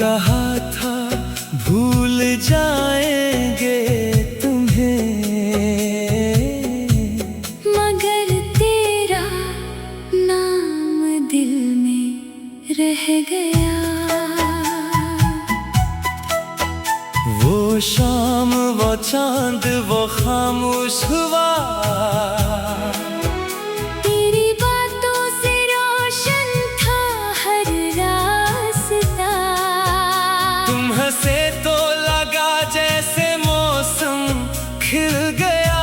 कहा था भूल जाएंगे तुम्हें, मगर तेरा नाम दिल में रह गया। वो शाम वो चांद वो खामोश हुआ, तेरी बातों से रोशन था हर रास्ता। तुम हंसे तो लगा जैसे मौसम खिल गया।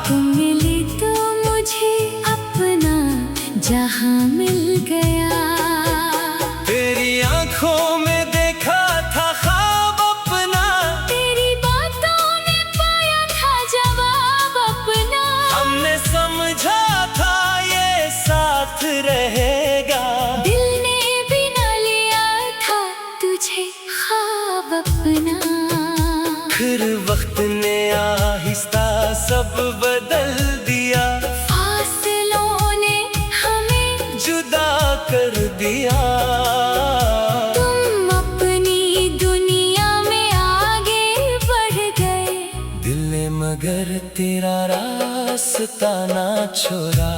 तुम मिली तो मुझे अपना जहां मिल गया। तेरी आंखों में देखा था ख्वाब अपना, तेरी बातों में पाया था जवाब अपना। हमने समझा था ये साथ रहेगा। दिल ने भी न लिया था तुझे ख्वाब अपना। फिर वक्त ने आहिस्ता सब बदल दिया, फासलों ने हमें जुदा कर दिया। तुम अपनी दुनिया में आगे बढ़ गए, दिल ने मगर तेरा रास्ता ना छोड़ा।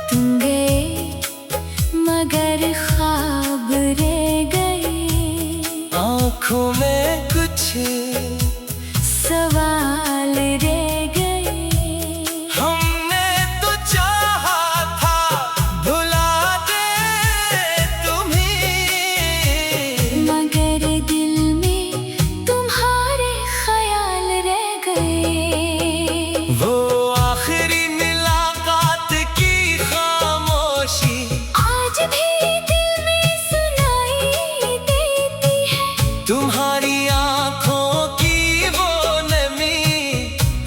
तुम गए मगर ख्वाब रह गए। आँखों में कुछ सवाल रह गए। हमने तो चाहा था भुला दे तुम्हें, मगर दिल में तुम्हारे ख्याल रह गए। वो आखिरी मुलाकात की खामोशी आज भी दिल में सुनाई देती है। तुम्हारी आँखों की वो नमी,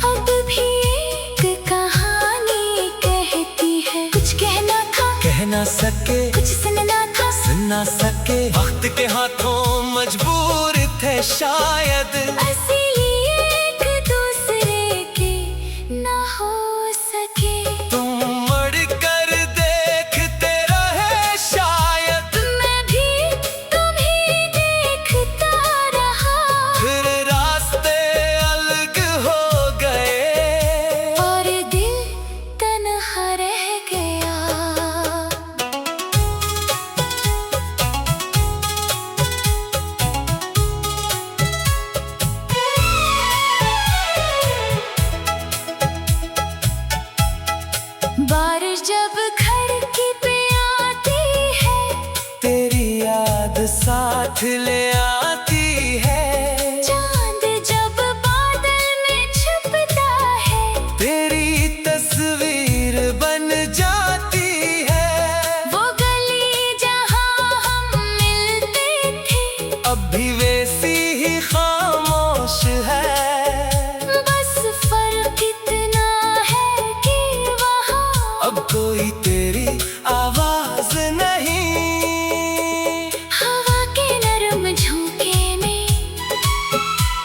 अब भी एक कहानी कहती है। कुछ कहना था कह ना सके कुछ सुनना था, सुन ना सके। वक्त के हाथों मजबूर थे शायद, इसीलिए एक दूसरे के ना हो सके। तुम मुड़ कर देखते रहे शायद, मैं भी तुम्हें देखता रहा। फिर रास्ते अलग हो गए। और दिल तन्हा रह गया। बारिश जब घर की पे आती है, तेरी याद साथ ले आती है। चांद जब बादल में छुपता है, तेरी तस्वीर बन जाती है। वो गली जहां हम मिलते थे, अब भी वैसी ही खामोश है। बस फर्क इतना है कि वहाँ अब कोई तेरी आवाज नहीं। हवा के नरम झोंके में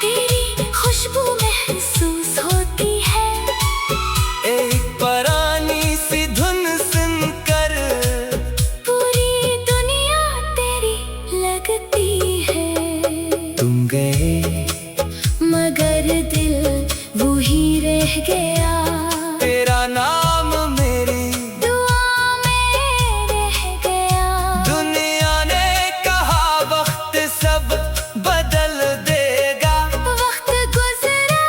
तेरी खुशबू महसूस होती है। एक पुरानी सी धुन सुनकर पूरी दुनिया तेरी लगती है। तुम गए मगर दिल वो ही रह गया। तेरा नाम मेरी दुआ में रह गया। दुनिया ने कहा वक्त सब बदल देगा। वक्त गुजरा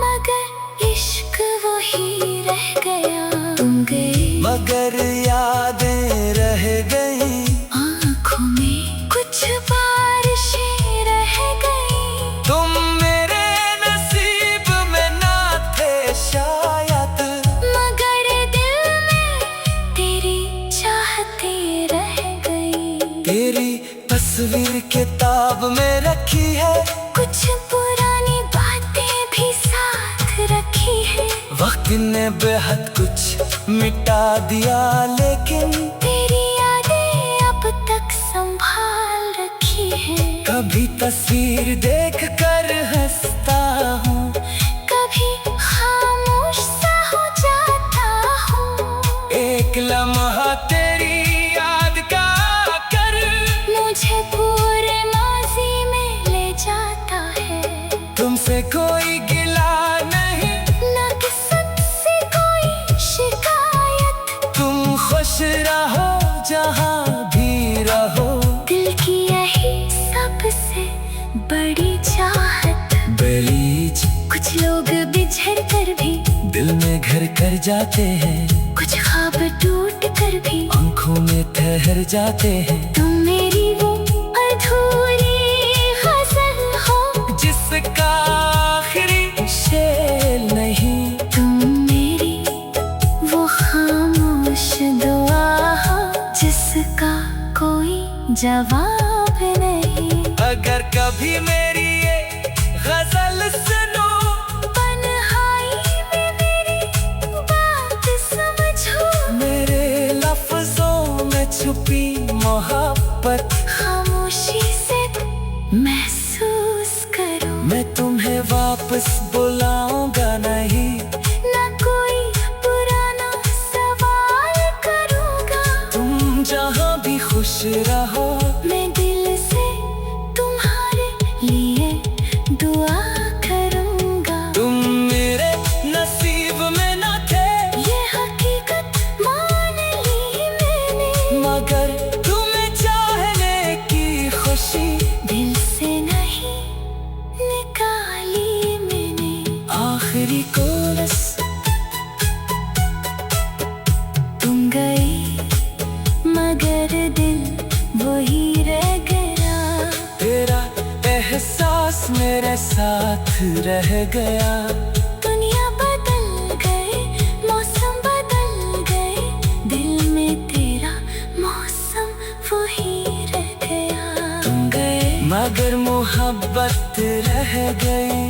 मगर इश्क वो ही रह गया। तुम गए मगर यादें रह गई, आँखों में कुछ बारिशें रह गई। तुम मेरे नसीब में ना थे शायद, मगर दिल में तेरी चाहते रह गई। तेरी तस्वीर किताब में रखी है। कुछ पुरानी बातें भी साथ रखी है। वक्त ने बेहद कुछ मिटा दिया, लेकिन तेरी यादें अब तक संभाल रखी है। कभी तस्वीर देख कर हंसता हूँ, कभी खामोश सा हो जाता हूँ। एक लम्हा तेरी याद तुमसे कोई गिला नहीं, ना किस्मत से कोई शिकायत। तुम खुश रहो जहाँ भी रहो, दिल की यही सबसे बड़ी चाहत। बेलीज कुछ लोग बिछड़ कर भी दिल में घर कर जाते हैं, कुछ ख्वाब टूट कर भी आंखों में ठहर जाते हैं। तुम मेरी वो अधूरी गज़ल हो, जिसका आखिरी शेर नहीं, तुम मेरी वो खामोश दुआ हो, जिसका कोई जवाब नहीं। अगर कभी मेरी ये गजल सुनो, तन्हाई में मेरी बात समझो, मेरे लफ्जों में छुपी मोहब्बत खामोशी से महसूस करो। मैं तुम्हें वापस बुलाऊंगा नहीं, ना कोई पुराना सवाल करूँगा, तुम जहाँ भी खुश रहो, मैं दिल से तुम्हारे लिए दुआ करूँगा। तुम मेरे नसीब में न थे, ये हकीकत मान ली मैंने, मगर तुम्हें चाहने की खुशी दिल से नहीं निकाली मैंने। आखिरी कोरस तुम गई मगर दिल वही रह गया, तेरा एहसास मेरे साथ रह गया। दुनिया बदल गए, मौसम बदल गए, दिल में तेरा मौसम वही रह गया। तुम गए मगर मोहब्बत रह गई,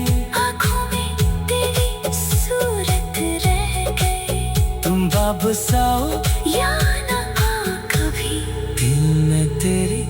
आँखों में तेरी सूरत रह गई, तुम वापस आओ या ना आ कभी। दिल में तेरी